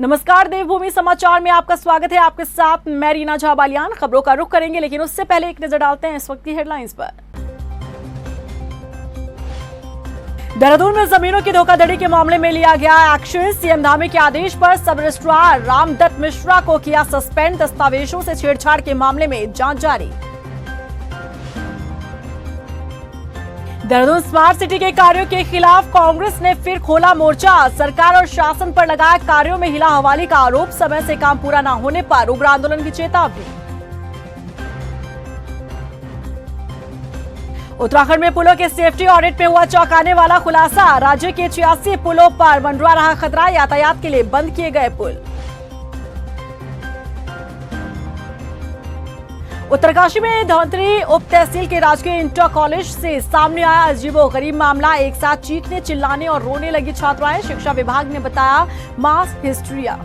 नमस्कार, देवभूमि समाचार में आपका स्वागत है। आपके साथ मैं रीना झा बालियान। खबरों का रुख करेंगे, लेकिन उससे पहले एक नजर डालते हैं इस वक्त की हेडलाइंस पर। देहरादून में जमीनों की धोखाधड़ी के मामले में लिया गया एक्शन। सीएम धामी के आदेश पर सब रजिस्ट्रार रामदत्त मिश्रा को किया सस्पेंड। दस्तावेजों से छेड़छाड़ के मामले में जांच जारी। देहरादून स्मार्ट सिटी के कार्यों के खिलाफ कांग्रेस ने फिर खोला मोर्चा। सरकार और शासन पर लगाया कार्यों में हिला हवाली का आरोप। समय से काम पूरा न होने पर उग्र आंदोलन की चेतावनी। उत्तराखंड में पुलों के सेफ्टी ऑडिट में हुआ चौंकाने वाला खुलासा। राज्य के 86 पुलों पर मंडरा रहा खतरा। यातायात के लिए बंद किए गए पुल। उत्तरकाशी में धौंतरी उप तहसील के राजकीय इंटर कॉलेज से सामने आया अजीबोगरीब मामला। एक साथ चीखने, चिल्लाने और रोने लगी छात्राएं। शिक्षा विभाग ने बताया मास हिस्ट्रिया।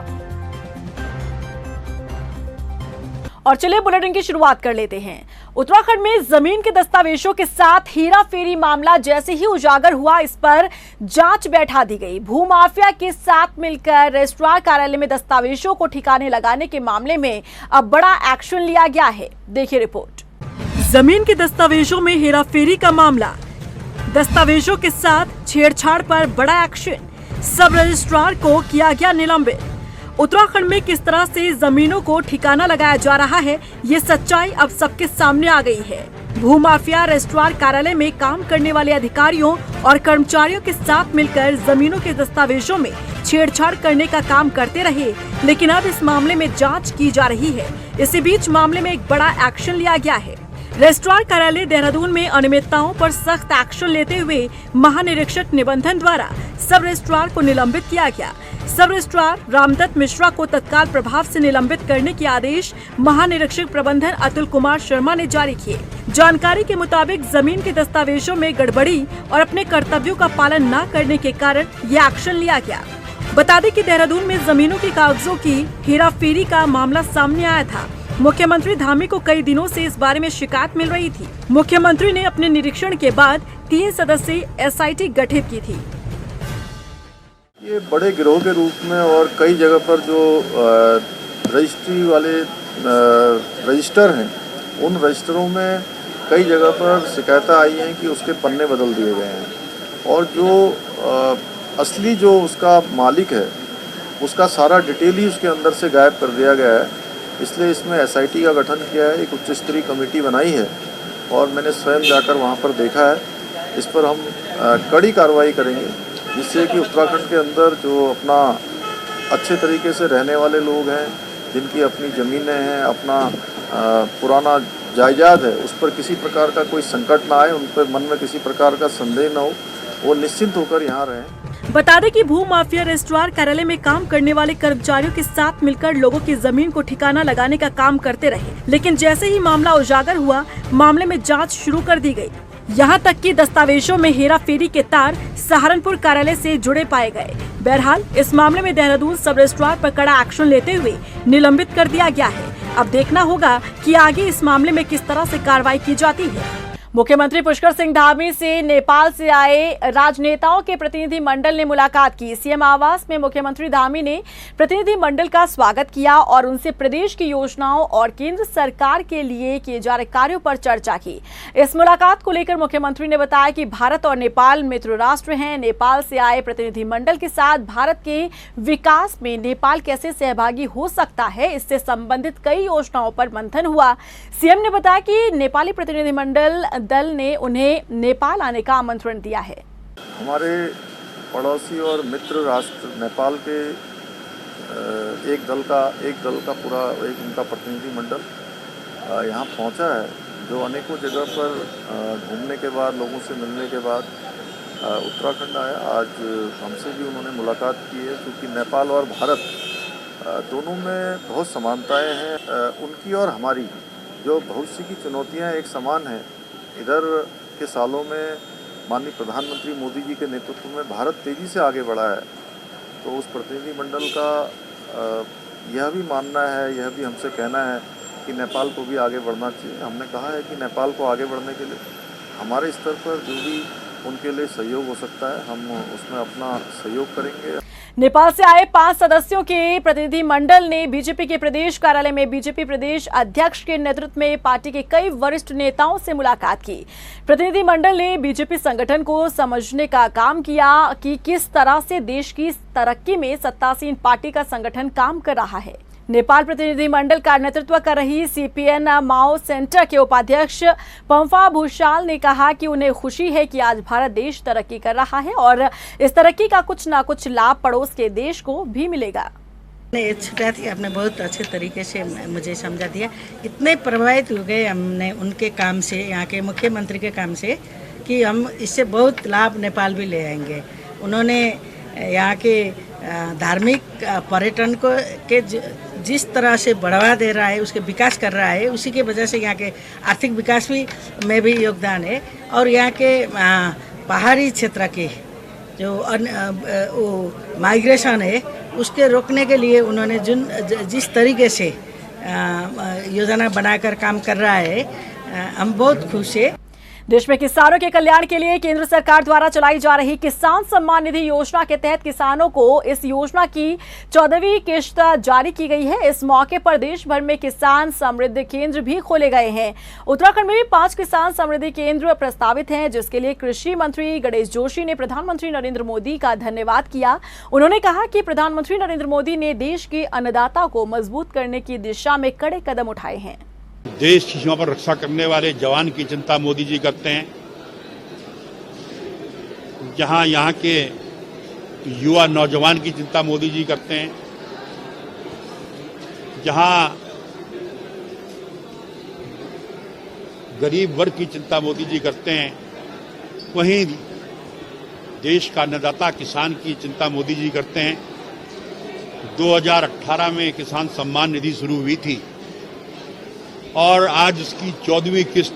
और चलिए बुलेटिन की शुरुआत कर लेते हैं। उत्तराखंड में जमीन के दस्तावेजों के साथ हीरा फेरी मामला जैसे ही उजागर हुआ, इस पर जांच बैठा दी गई। भूमाफिया के साथ मिलकर रजिस्ट्रार कार्यालय में दस्तावेजों को ठिकाने लगाने के मामले में अब बड़ा एक्शन लिया गया है। देखिए रिपोर्ट। जमीन के दस्तावेजों में हेरा फेरी का मामला, दस्तावेजों के साथ छेड़छाड़ पर बड़ा एक्शन। सब रजिस्ट्रार को किया गया निलंबित। उत्तराखंड में किस तरह से जमीनों को ठिकाना लगाया जा रहा है, ये सच्चाई अब सबके सामने आ गई है। भूमाफिया रजिस्ट्रार कार्यालय में काम करने वाले अधिकारियों और कर्मचारियों के साथ मिलकर जमीनों के दस्तावेजों में छेड़छाड़ करने का काम करते रहे, लेकिन अब इस मामले में जांच की जा रही है। इसी बीच मामले में एक बड़ा एक्शन लिया गया है। रजिस्ट्रार कार्यालय देहरादून में अनियमितताओं पर सख्त एक्शन लेते हुए महानिरीक्षक निबंधन द्वारा सब रजिस्ट्रार को निलंबित किया गया। सब रजिस्ट्रार रामदत्त मिश्रा को तत्काल प्रभाव से निलंबित करने के आदेश महानिरीक्षक प्रबंधन अतुल कुमार शर्मा ने जारी किए। जानकारी के मुताबिक जमीन के दस्तावेजों में गड़बड़ी और अपने कर्तव्यों का पालन न करने के कारण ये एक्शन लिया गया। बता दें कि देहरादून में जमीनों के कागजों की हेराफेरी का मामला सामने आया था। मुख्यमंत्री धामी को कई दिनों से इस बारे में शिकायत मिल रही थी। मुख्यमंत्री ने अपने निरीक्षण के बाद 3 सदस्यीय SIT गठित की थी। ये बड़े गिरोह के रूप में और कई जगह पर जो रजिस्ट्री वाले रजिस्टर हैं, उन रजिस्टरों में कई जगह पर शिकायतें आई हैं कि उसके पन्ने बदल दिए गए हैं और जो असली जो उसका मालिक है उसका सारा डिटेल ही उसके अंदर से गायब कर दिया गया है। इसलिए इसमें SIT का गठन किया है, एक उच्च स्तरीय कमेटी बनाई है और मैंने स्वयं जाकर वहाँ पर देखा है। इस पर हम कड़ी कार्रवाई करेंगे, जिससे कि उत्तराखंड के अंदर जो अपना अच्छे तरीके से रहने वाले लोग हैं, जिनकी अपनी ज़मीनें हैं, अपना पुराना जायदाद है, उस पर किसी प्रकार का कोई संकट ना आए, उन पर मन में किसी प्रकार का संदेह न हो, वो निश्चिंत होकर यहाँ रहें। बता दें कि भूमाफिया रजिस्ट्रार कार्यालय में काम करने वाले कर्मचारियों के साथ मिलकर लोगों की जमीन को ठिकाना लगाने का काम करते रहे, लेकिन जैसे ही मामला उजागर हुआ, मामले में जांच शुरू कर दी गई। यहाँ तक कि दस्तावेजों में हेराफेरी के तार सहारनपुर कार्यालय से जुड़े पाए गए। बहरहाल इस मामले में देहरादून सब रजिस्ट्रार पर कड़ा एक्शन लेते हुए निलंबित कर दिया गया है। अब देखना होगा कि आगे इस मामले में किस तरह से कार्रवाई की जाती है। मुख्यमंत्री पुष्कर सिंह धामी से नेपाल से आए राजनेताओं के प्रतिनिधि मंडल ने मुलाकात की। सीएम आवास में मुख्यमंत्री धामी ने प्रतिनिधि मंडल का स्वागत किया और उनसे प्रदेश की योजनाओं और केंद्र सरकार के लिए किए जा रहे कार्यों पर चर्चा की। इस मुलाकात को लेकर मुख्यमंत्री ने बताया कि भारत और नेपाल मित्र राष्ट्र हैं। नेपाल से आए प्रतिनिधि मंडल के साथ भारत के विकास में नेपाल कैसे सहभागी हो सकता है, इससे संबंधित कई योजनाओं पर मंथन हुआ। सीएम ने बताया कि नेपाली प्रतिनिधिमंडल दल ने उन्हें नेपाल आने का आमंत्रण दिया है। हमारे पड़ोसी और मित्र राष्ट्र नेपाल के एक दल का पूरा एक उनका प्रतिनिधिमंडल यहाँ पहुँचा है, जो अनेकों जगह पर घूमने के बाद, लोगों से मिलने के बाद उत्तराखंड आया। आज हमसे भी उन्होंने मुलाकात की है, क्योंकि नेपाल और भारत दोनों में बहुत समानताएं हैं। उनकी और हमारी जो भविष्य की चुनौतियां एक समान हैं। इधर के सालों में माननीय प्रधानमंत्री मोदी जी के नेतृत्व में भारत तेज़ी से आगे बढ़ा है, तो उस प्रतिनिधिमंडल का यह भी मानना है, यह भी हमसे कहना है कि नेपाल को भी आगे बढ़ना चाहिए। हमने कहा है कि नेपाल को आगे बढ़ने के लिए हमारे स्तर पर जो भी उनके लिए सहयोग हो सकता है, हम उसमें अपना सहयोग करेंगे। नेपाल से आए 5 सदस्यों के प्रतिनिधि मंडल ने बीजेपी के प्रदेश कार्यालय में बीजेपी प्रदेश अध्यक्ष के नेतृत्व में पार्टी के कई वरिष्ठ नेताओं से मुलाकात की। प्रतिनिधि मंडल ने बीजेपी संगठन को समझने का काम किया कि किस तरह से देश की तरक्की में सत्तासीन पार्टी का संगठन काम कर रहा है। नेपाल प्रतिनिधि मंडल का नेतृत्व कर रही सीपीएन माओ सेंटर के उपाध्यक्ष पंफा भूषाल ने कहा कि उन्हें खुशी है कि आज भारत देश तरक्की कर रहा है और इस तरक्की का कुछ ना कुछ लाभ पड़ोस के देश को भी मिलेगा। ये छुट्टा थी, आपने बहुत अच्छे तरीके से मुझे समझा दिया। इतने प्रभावित हो गए हमने उनके काम से, यहाँ के मुख्यमंत्री के काम से, कि हम इससे बहुत लाभ नेपाल भी ले आएंगे। उन्होंने यहाँ के धार्मिक पर्यटन को के जिस तरह से बढ़ावा दे रहा है, उसके विकास कर रहा है, उसी के वजह से यहाँ के आर्थिक विकास में भी योगदान है। और यहाँ के पहाड़ी क्षेत्र के जो माइग्रेशन है उसके रोकने के लिए उन्होंने जिस तरीके से योजना बनाकर काम कर रहा है, हम बहुत खुश हैं। देश में किसानों के कल्याण के लिए केंद्र सरकार द्वारा चलाई जा रही किसान सम्मान निधि योजना के तहत किसानों को इस योजना की 14वीं किश्त जारी की गई है। इस मौके पर देश भर में किसान समृद्धि केंद्र भी खोले गए हैं। उत्तराखंड में भी 5 किसान समृद्धि केंद्र प्रस्तावित हैं, जिसके लिए कृषि मंत्री गणेश जोशी ने प्रधानमंत्री नरेंद्र मोदी का धन्यवाद किया। उन्होंने कहा कि प्रधानमंत्री नरेंद्र मोदी ने देश के अन्नदाता को मजबूत करने की दिशा में कड़े कदम उठाए हैं। देश की सीमा पर रक्षा करने वाले जवान की चिंता मोदी जी करते हैं। जहां यहाँ के युवा नौजवान की चिंता मोदी जी करते हैं। जहां गरीब वर्ग की चिंता मोदी जी करते हैं, वहीं देश का अन्नदाता किसान की चिंता मोदी जी करते हैं। 2018 में किसान सम्मान निधि शुरू हुई थी और आज उसकी 14वीं किस्त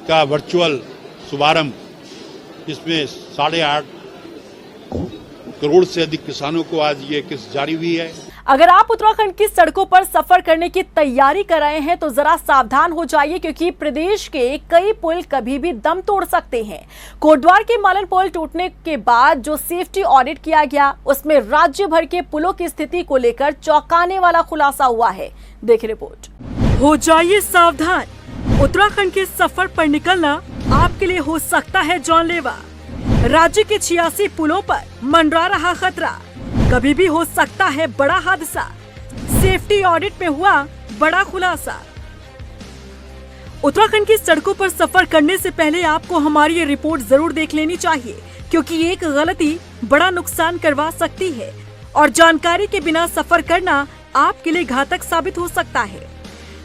का वर्चुअल शुभारंभ, इसमें 8.5 करोड़ से अधिक किसानों को आज ये किस्त जारी हुई है। अगर आप उत्तराखंड की सड़कों पर सफर करने की तैयारी कर रहे हैं तो जरा सावधान हो जाइए, क्योंकि प्रदेश के कई पुल कभी भी दम तोड़ सकते हैं। कोटद्वार के मालन पुल टूटने के बाद जो सेफ्टी ऑडिट किया गया, उसमें राज्य भर के पुलों की स्थिति को लेकर चौंकाने वाला खुलासा हुआ है। देखिए रिपोर्ट। हो जाइए सावधान, उत्तराखंड के सफर पर निकलना आपके लिए हो सकता है जानलेवा। राज्य के 86 पुलों पर मंडरा रहा खतरा, कभी भी हो सकता है बड़ा हादसा। सेफ्टी ऑडिट में हुआ बड़ा खुलासा। उत्तराखंड की सड़कों पर सफर करने से पहले आपको हमारी ये रिपोर्ट जरूर देख लेनी चाहिए, क्योंकि एक गलती बड़ा नुकसान करवा सकती है और जानकारी के बिना सफर करना आपके लिए घातक साबित हो सकता है।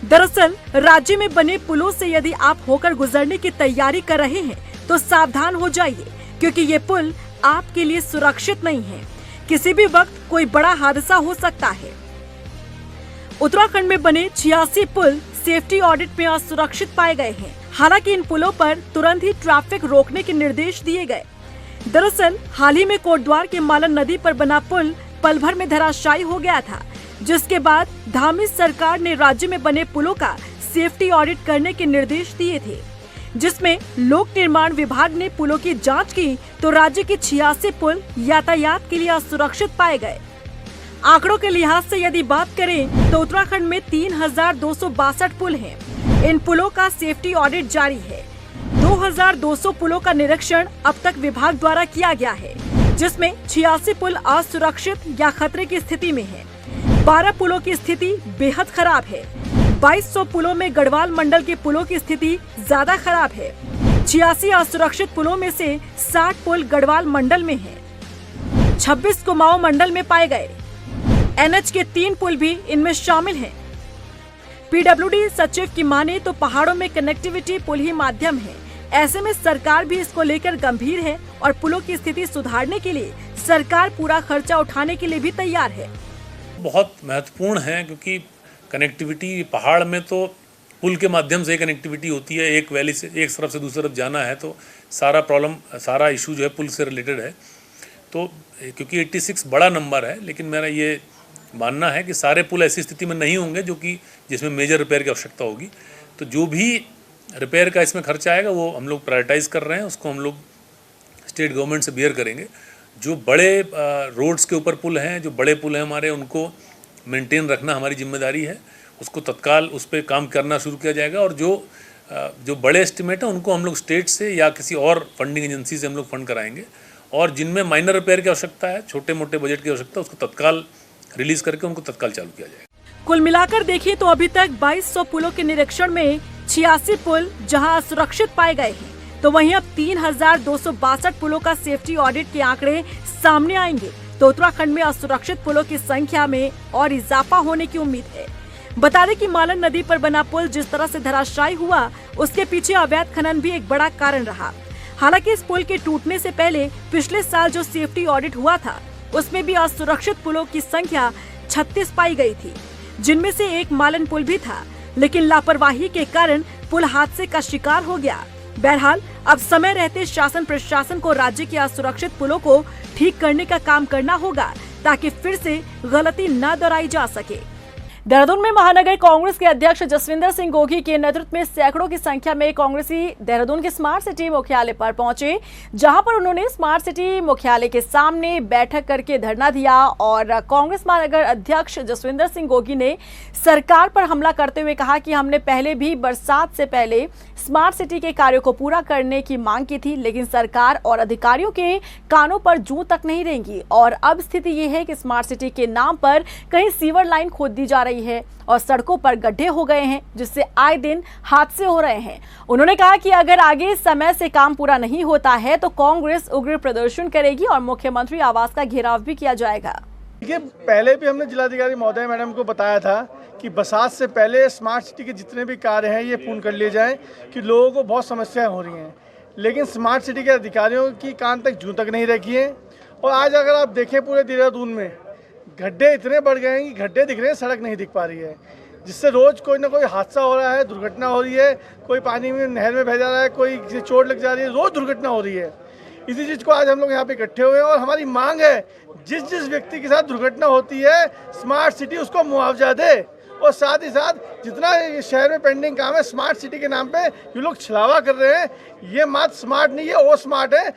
दरअसल राज्य में बने पुलों से यदि आप होकर गुजरने की तैयारी कर रहे हैं तो सावधान हो जाइए, क्योंकि ये पुल आपके लिए सुरक्षित नहीं है। किसी भी वक्त कोई बड़ा हादसा हो सकता है। उत्तराखंड में बने 86 पुल सेफ्टी ऑडिट में असुरक्षित पाए गए हैं। हालांकि इन पुलों पर तुरंत ही ट्रैफिक रोकने के निर्देश दिए गए। दरअसल हाल ही में कोटद्वार के मालन नदी पर बना पुल पल भर में धराशायी हो गया था, जिसके बाद धामी सरकार ने राज्य में बने पुलों का सेफ्टी ऑडिट करने के निर्देश दिए थे, जिसमें लोक निर्माण विभाग ने पुलों की जांच की तो राज्य के 86 पुल यातायात के लिए असुरक्षित पाए गए। आंकड़ों के लिहाज से यदि बात करें तो उत्तराखंड में 3262 पुल हैं। इन पुलों का सेफ्टी ऑडिट जारी है। 2200 पुलों का निरीक्षण अब तक विभाग द्वारा किया गया है, जिसमें 86 पुल असुरक्षित या खतरे की स्थिति में है। 12 पुलों की स्थिति बेहद खराब है। 2200 पुलों में गढ़वाल मंडल के पुलों की स्थिति ज्यादा खराब है। 86 असुरक्षित पुलों में से 60 पुल गढ़वाल मंडल में हैं। 26 कुमाऊं मंडल में पाए गए। NH के 3 पुल भी इनमें शामिल हैं। PWD सचिव की माने तो पहाड़ों में कनेक्टिविटी पुल ही माध्यम है। ऐसे में सरकार भी इसको लेकर गंभीर है और पुलों की स्थिति सुधारने के लिए सरकार पूरा खर्चा उठाने के लिए भी तैयार है। बहुत महत्वपूर्ण है, क्योंकि कनेक्टिविटी पहाड़ में तो पुल के माध्यम से कनेक्टिविटी होती है। एक वैली से एक तरफ से दूसरी तरफ जाना है तो सारा इशू जो है पुल से रिलेटेड है। तो क्योंकि 86 बड़ा नंबर है, लेकिन मेरा ये मानना है कि सारे पुल ऐसी स्थिति में नहीं होंगे जिसमें मेजर रिपेयर की आवश्यकता होगी। तो जो भी रिपेयर का इसमें खर्चा आएगा वो हम लोग प्रायोरिटाइज कर रहे हैं, उसको हम लोग स्टेट गवर्नमेंट से बियर करेंगे। जो बड़े रोड्स के ऊपर पुल हैं, जो बड़े पुल हैं हमारे, उनको मेंटेन रखना हमारी जिम्मेदारी है। उसको तत्काल उस पर काम करना शुरू किया जाएगा और जो बड़े एस्टिमेट हैं उनको हम लोग स्टेट से या किसी और फंडिंग एजेंसी से हम लोग फंड कराएंगे। और जिनमें माइनर रिपेयर की आवश्यकता है, छोटे मोटे बजट की आवश्यकता है, उसको तत्काल रिलीज करके उनको तत्काल चालू किया जाएगा। कुल मिलाकर देखिए तो अभी तक 2200 पुलों के निरीक्षण में 86 पुल जहां असुरक्षित पाए गए हैं, तो वहीं अब 3262 पुलों का सेफ्टी ऑडिट के आंकड़े सामने आएंगे तो उत्तराखंड में असुरक्षित पुलों की संख्या में और इजाफा होने की उम्मीद है। बता दें कि मालन नदी पर बना पुल जिस तरह से धराशायी हुआ, उसके पीछे अवैध खनन भी एक बड़ा कारण रहा। हालांकि इस पुल के टूटने से पहले पिछले साल जो सेफ्टी ऑडिट हुआ था, उसमें भी असुरक्षित पुलों की संख्या 36 पाई गई थी, जिनमें से एक मालन पुल भी था, लेकिन लापरवाही के कारण पुल हादसे का शिकार हो गया। बहरहाल अब समय रहते शासन प्रशासन को राज्य के असुरक्षित पुलों को ठीक करने का काम करना होगा ताकि फिर से गलती न दोहराई जा सके। देहरादून में महानगर कांग्रेस के अध्यक्ष जसविंदर सिंह गोगी के नेतृत्व में सैकड़ों की संख्या में कांग्रेसी देहरादून के स्मार्ट सिटी मुख्यालय पर पहुंचे, जहां पर उन्होंने स्मार्ट सिटी मुख्यालय के सामने बैठक करके धरना दिया और कांग्रेस महानगर अध्यक्ष जसविंदर सिंह गोगी ने सरकार पर हमला करते हुए कहा कि हमने पहले भी बरसात से पहले स्मार्ट सिटी के कार्यों को पूरा करने की मांग की थी, लेकिन सरकार और अधिकारियों के कानों पर जूं तक नहीं रेंगी और अब स्थिति ये है कि स्मार्ट सिटी के नाम पर कहीं सीवर लाइन खोद दी जा रही है और सड़कों पर गड्ढे हो गए हैं, जिससे आए दिन हादसे हो रहे हैं। उन्होंने कहा कि अगर आगे समय से काम पूरा नहीं होता है तो कांग्रेस उग्र प्रदर्शन करेगी और मुख्यमंत्री आवास का घेराव भी किया जाएगा। देखिए, पहले भी हमने जिलाधिकारी महोदय मैडम को बताया था कि बरसात से पहले स्मार्ट सिटी के जितने भी कार्य हैं ये पूर्ण कर लिए जाएं, कि लोगों को बहुत समस्याएं हो रही हैं, लेकिन स्मार्ट सिटी के अधिकारियों की कान तक जूं तक नहीं रखी है। और आज अगर आप देखें पूरे देहरादून में गड्ढे इतने बढ़ गए हैं कि गड्ढे दिख रहे हैं, सड़क नहीं दिख पा रही है, जिससे रोज़ कोई ना कोई हादसा हो रहा है, दुर्घटना हो रही है, कोई पानी में नहर में बह जा रहा है, कोई किसी चोट लग जा रही है, रोज़ दुर्घटना हो रही है। इसी चीज़ को आज हम लोग यहाँ पे इकट्ठे हुए हैं और हमारी मांग है जिस व्यक्ति के साथ दुर्घटना होती है स्मार्ट सिटी उसको मुआवजा दे, और साथ ही साथ जितना शहर में पेंडिंग काम है स्मार्ट सिटी के नाम पे ये लोग छलावा कर रहे हैं, ये मात्र स्मार्ट नहीं है, वो स्मार्ट है।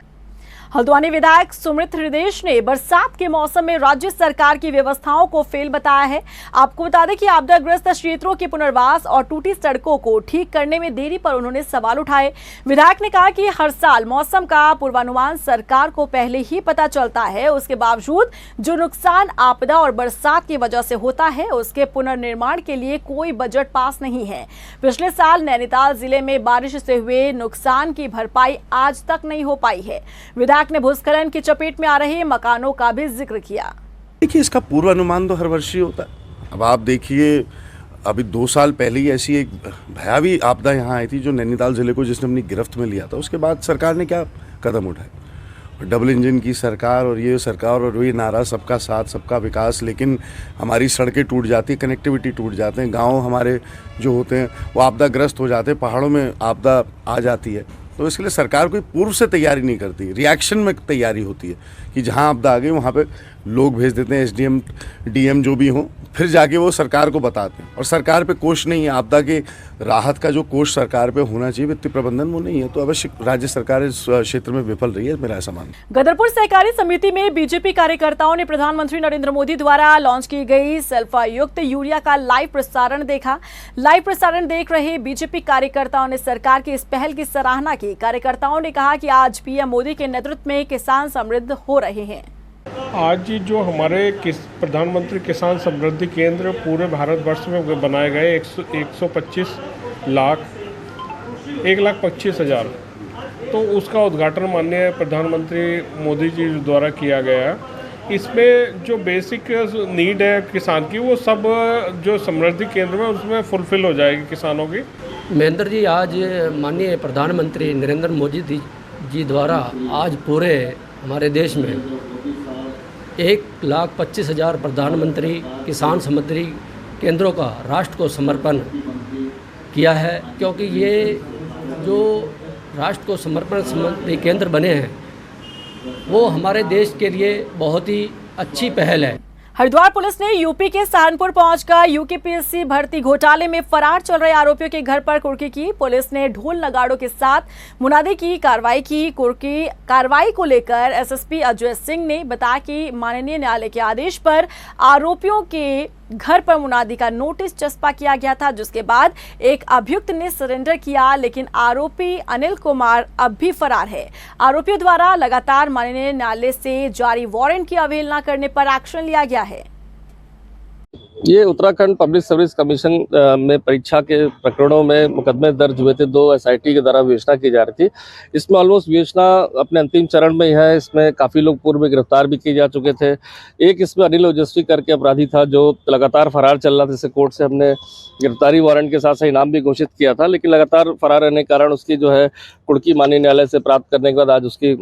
हल्द्वानी विधायक सुमित हृदयेश ने बरसात के मौसम में राज्य सरकार की व्यवस्थाओं को फेल बताया है। आपको बता दें कि आपदाग्रस्त क्षेत्रों के पुनर्वास और टूटी सड़कों को ठीक करने में देरी पर उन्होंने सवाल उठाए। विधायक ने कहा कि हर साल मौसम का पूर्वानुमान सरकार को पहले ही पता चलता है, उसके बावजूद जो नुकसान आपदा और बरसात की वजह से होता है उसके पुनर्निर्माण के लिए कोई बजट पास नहीं है। पिछले साल नैनीताल जिले में बारिश से हुए नुकसान की भरपाई आज तक नहीं हो पाई है। विधायक ने भूस्खलन की चपेट में आ रहे मकानों का भी जिक्र किया। देखिए, इसका पूर्वानुमान तो हर वर्ष ही होता है। अब आप देखिए, अभी 2 साल पहले ही ऐसी एक भयावह आपदा यहाँ आई थी जो नैनीताल जिले को जिसने अपनी गिरफ्त में लिया था। उसके बाद सरकार ने क्या कदम उठाए? डबल इंजन की सरकार और ये सरकार और ये नारा सबका साथ सबका विकास, लेकिन हमारी सड़कें टूट जाती है, कनेक्टिविटी टूट जाते हैं, गाँव हमारे जो होते हैं वो आपदाग्रस्त हो जाते हैं, पहाड़ों में आपदा आ जाती है। तो इसके लिए सरकार कोई पूर्व से तैयारी नहीं करती, रिएक्शन में तैयारी होती है कि जहां आपदा आ गई वहां पे लोग भेज देते हैं, एसडीएम डीएम जो भी हो, फिर जाके वो सरकार को बताते हैं। और सरकार पे कोष नहीं है, आपदा के राहत का जो कोष सरकार पे होना चाहिए, वित्तीय प्रबंधन वो नहीं है, तो अवश्य राज्य सरकार इस क्षेत्र में विफल रही है, मेरा ऐसा मानना है। गदरपुर सहकारी समिति में बीजेपी कार्यकर्ताओं ने प्रधानमंत्री नरेंद्र मोदी द्वारा लॉन्च की गई सल्फायुक्त यूरिया का लाइव प्रसारण देखा। लाइव प्रसारण देख रहे बीजेपी कार्यकर्ताओं ने सरकार की इस पहल की सराहना की। कार्यकर्ताओं ने कहा कि आज पीएम मोदी के नेतृत्व में किसान समृद्ध हो रहे हैं। आज जो हमारे प्रधानमंत्री किसान समृद्धि केंद्र पूरे भारतवर्ष में बनाए गए 1,25,00,000, तो उसका उद्घाटन माननीय प्रधानमंत्री मोदी जी द्वारा किया गया। इसमें जो बेसिक नीड है किसान की वो सब जो समृद्धि केंद्र में उसमें फुलफिल हो जाएगी किसानों की। महेंद्र जी, आज माननीय प्रधानमंत्री नरेंद्र मोदी जी द्वारा आज पूरे हमारे देश में 1,25,000 प्रधानमंत्री किसान समृद्धि केंद्रों का राष्ट्र को समर्पण किया है, क्योंकि ये जो राष्ट्र को समर्पण समृद्धि केंद्र बने हैं वो हमारे देश के लिए बहुत ही अच्छी पहल है। हरिद्वार पुलिस ने यूपी के सहारनपुर पहुंचकर यूकेपीएससी भर्ती घोटाले में फरार चल रहे आरोपियों के घर पर कुर्की की। पुलिस ने ढोल नगाड़ों के साथ मुनादी की कार्रवाई की। कुर्की कार्रवाई को लेकर एसएसपी अजय सिंह ने बताया कि माननीय न्यायालय के आदेश पर आरोपियों के घर पर मुनादी का नोटिस चस्पा किया गया था, जिसके बाद एक अभियुक्त ने सरेंडर किया, लेकिन आरोपी अनिल कुमार अब भी फरार है। आरोपियों द्वारा लगातार माननीय न्यायालय से जारी वारंट की अवहेलना करने पर एक्शन लिया गया है। ये उत्तराखंड पब्लिक सर्विस कमीशन में परीक्षा के प्रकरणों में मुकदमे दर्ज हुए थे। 2 एसआईटी के द्वारा विवेचना की जा रही थी। इसमें ऑलमोस्ट विवेचना अपने अंतिम चरण में ही है। इसमें काफ़ी लोग पूर्व में गिरफ्तार भी किए जा चुके थे। एक इसमें अनिल ओजस्वी करके अपराधी था जो लगातार फरार चल रहा था। जिसे कोर्ट से हमने गिरफ्तारी वारंट के साथ साथ इनाम भी घोषित किया था, लेकिन लगातार फरार रहने के कारण उसकी जो है कुर्की माननीय न्यायालय से प्राप्त करने के बाद आज उसकी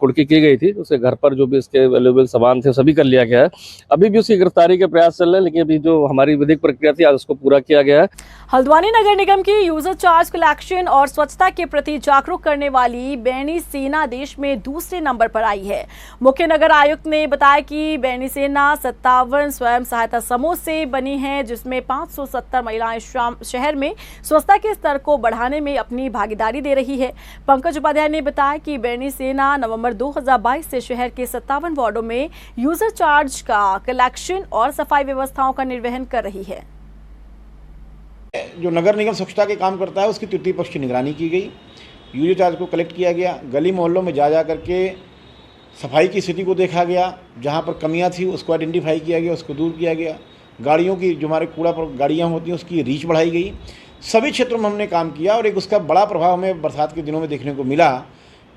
कुर्की की गई थी। उसके घर पर जो भी इसके वैल्यूएबल सामान थे सभी कर लिया गया है। अभी भी उसकी गिरफ्तारी के प्रयास चल रहे हैं, लेकिन अभी जो हमारी विधिक प्रक्रिया थी आज उसको पूरा किया गया है। हल्द्वानी नगर निगम की यूजर चार्ज कलेक्शन और स्वच्छता के प्रति जागरूक करने वाली बैनी सेना देश में दूसरे नंबर पर आई है। मुख्य नगर आयुक्त ने बताया कि बैनी सेना 57 स्वयं सहायता समूह से बनी है, जिसमें 570 महिलाएं शहर में स्वच्छता के स्तर को बढ़ाने में अपनी भागीदारी दे रही है। पंकज उपाध्याय ने बताया कि बैनी सेना नवंबर 2022 से शहर के 57 वार्डों में यूजर चार्ज का कलेक्शन और सफाई व्यवस्थाओं का निर्वहन कर रही है। जो नगर निगम स्वच्छता के काम करता है उसकी तृतीय पक्ष की निगरानी की गई। यूजर चार्ज को कलेक्ट किया गया। गली मोहल्लों में जा करके सफाई की स्थिति को देखा गया। जहां पर कमियां थी उसको आइडेंटिफाई किया गया, उसको दूर किया गया। गाड़ियों की जो हमारे कूड़ा पर गाड़ियाँ होती हैं उसकी रीच बढ़ाई गई। सभी क्षेत्रों में हमने काम किया और एक उसका बड़ा प्रभाव हमें बरसात के दिनों में देखने को मिला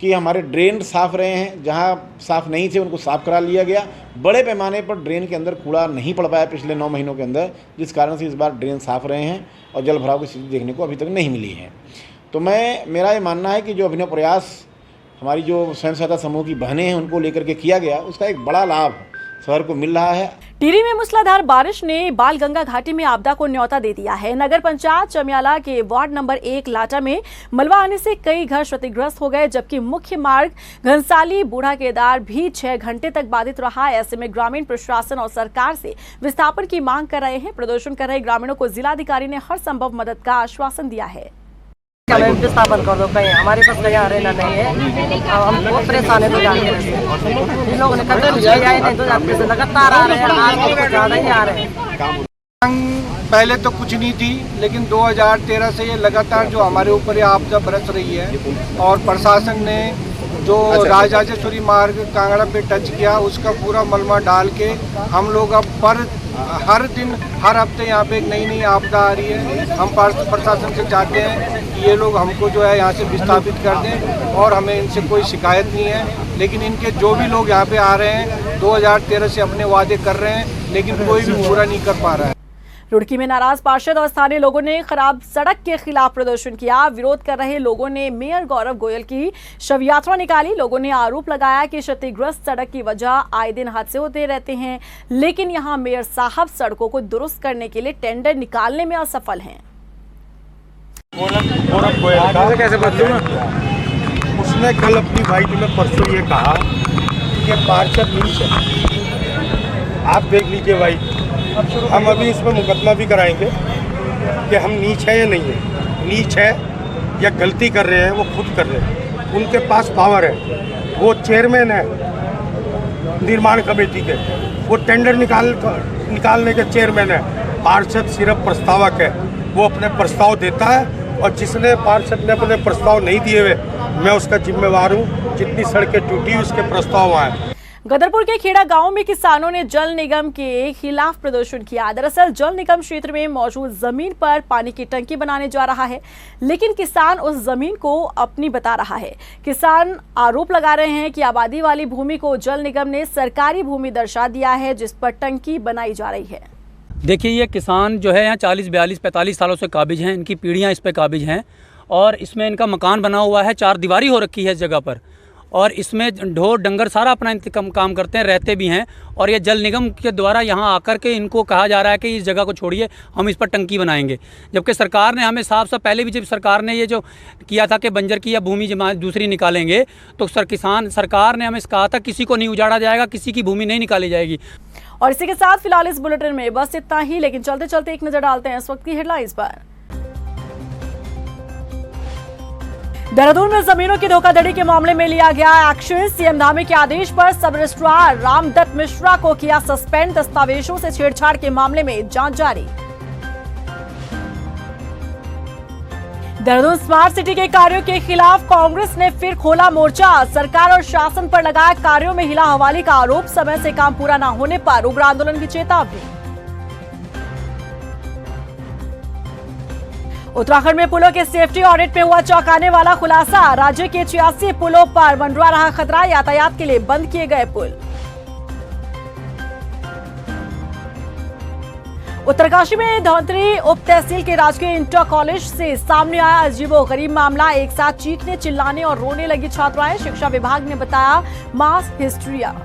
कि हमारे ड्रेन साफ़ रहे हैं। जहां साफ़ नहीं थे उनको साफ़ करा लिया गया। बड़े पैमाने पर ड्रेन के अंदर कूड़ा नहीं पड़ पाया पिछले 9 महीनों के अंदर, जिस कारण से इस बार ड्रेन साफ़ रहे हैं और जल भराव की स्थिति देखने को अभी तक नहीं मिली है। तो मेरा ये मानना है कि जो अभिनव प्रयास हमारी जो स्वयं सहायता समूह की बहनें हैं उनको लेकर के किया गया, उसका एक बड़ा लाभ शहर को मिल रहा है। टिहरी में मूसलाधार बारिश ने बाल गंगा घाटी में आपदा को न्योता दे दिया है। नगर पंचायत चमियाला के वार्ड नंबर 1 लाटा में मलबा आने से कई घर क्षतिग्रस्त हो गए, जबकि मुख्य मार्ग घनसाली बूढ़ा केदार भी 6 घंटे तक बाधित रहा। ऐसे में ग्रामीण प्रशासन और सरकार से विस्थापन की मांग कर रहे हैं। प्रदर्शन कर रहे ग्रामीणों को जिलाधिकारी ने हर संभव मदद का आश्वासन दिया है। हमें विस्थापन कर दो, कहीं हमारे पास कहीं रहना नहीं है। अब हम बहुत परेशान है। तो इन लोगों ने कभी नहीं तो आपके से लगातार आ रहे हैं, आज ज़्यादा ही आ रहे हैं। पहले तो कुछ नहीं थी, लेकिन 2013 से ये लगातार जो हमारे ऊपर आपदा बरस रही है और प्रशासन ने जो राजराजेश्वरी मार्ग कांगड़ा पे टच किया उसका पूरा मलबा डाल के हम लोग अब हर दिन हर हफ्ते यहाँ पे एक नई आपदा आ रही है। हम प्रशासन से चाहते हैं कि ये लोग हमको जो है यहाँ से विस्थापित कर दें और हमें इनसे कोई शिकायत नहीं है। लेकिन इनके जो भी लोग यहाँ पे आ रहे हैं 2013 से अपने वादे कर रहे हैं, लेकिन कोई भी पूरा नहीं कर पा रहा है। रुड़की में नाराज पार्षद और स्थानीय लोगों ने खराब सड़क के खिलाफ प्रदर्शन किया। विरोध कर रहे लोगों ने मेयर गौरव गोयल की शव यात्रा निकाली। लोगों ने आरोप लगाया कि क्षतिग्रस्त सड़क की वजह आए दिन हादसे होते रहते हैं, लेकिन यहां मेयर साहब सड़कों को दुरुस्त करने के लिए टेंडर निकालने में असफल हैं। कैसे उसने कल अपनी बाइट में परसों ये कहा कि पार्षद नीच है। आप देख लीजिए भाई, हम अभी इसमें मुकदमा भी कराएंगे कि हम नीच है या नहीं है। नीच है या गलती कर रहे हैं वो खुद कर रहे हैं, उनके पास पावर है। वो चेयरमैन है निर्माण कमेटी के, वो टेंडर निकालने के चेयरमैन है। पार्षद सिर्फ प्रस्तावक है, वो अपने प्रस्ताव देता है और जिसने पार्षद ने अपने प्रस्ताव नहीं दिए हुए मैं उसका जिम्मेवार हूँ। जितनी सड़कें टूटी उसके प्रस्ताव आए। गदरपुर के खेड़ा गांव में किसानों ने जल निगम के खिलाफ प्रदर्शन किया। दरअसल जल निगम क्षेत्र में मौजूद जमीन पर पानी की टंकी बनाने जा रहा है, लेकिन किसान उस जमीन को अपनी बता रहा है। किसान आरोप लगा रहे हैं कि आबादी वाली भूमि को जल निगम ने सरकारी भूमि दर्शा दिया है, जिस पर टंकी बनाई जा रही है। देखिए, ये किसान जो है यहाँ 40, 42, 45 सालों से काबिज हैं। इनकी पीढ़ियाँ इस पर काबिज हैं और इसमें इनका मकान बना हुआ है। 4 दीवारी हो रखी है इस जगह पर और इसमें ढोर डंगर सारा अपना काम करते हैं, रहते भी हैं। और ये जल निगम के द्वारा यहाँ आकर के इनको कहा जा रहा है कि इस जगह को छोड़िए, हम इस पर टंकी बनाएंगे। जबकि सरकार ने हमें साफ पहले भी जब सरकार ने ये जो किया था कि बंजर की या भूमि दूसरी निकालेंगे, तो सरकार ने हमें कहा था किसी को नहीं उजाड़ा जाएगा, किसी की भूमि नहीं निकाली जाएगी। और इसी के साथ फिलहाल इस बुलेटिन में बस इतना ही, लेकिन चलते चलते एक नजर डालते हैं इस वक्त की हेडलाइंस पर। देहरादून में जमीनों की धोखाधड़ी के मामले में लिया गया एक्शन। सीएम धामी के आदेश पर सब रजिस्ट्रार रामदत्त मिश्रा को किया सस्पेंड। दस्तावेजों से छेड़छाड़ के मामले में जांच जारी। देहरादून स्मार्ट सिटी के कार्यों के खिलाफ कांग्रेस ने फिर खोला मोर्चा। सरकार और शासन पर लगाया कार्यों में हिला हवाली का आरोप। समय से काम पूरा न होने पर उग्र आंदोलन की चेतावनी। उत्तराखंड में पुलों के सेफ्टी ऑडिट में हुआ चौंकाने वाला खुलासा। राज्य के 86 पुलों पर मंडरा रहा खतरा। यातायात के लिए बंद किए गए पुल। उत्तरकाशी में धौंतरी उप तहसील के राजकीय इंटर कॉलेज से सामने आया अजीबोगरीब मामला। एक साथ चीखने चिल्लाने और रोने लगी छात्राएं। शिक्षा विभाग ने बताया मास हिस्ट्रिया।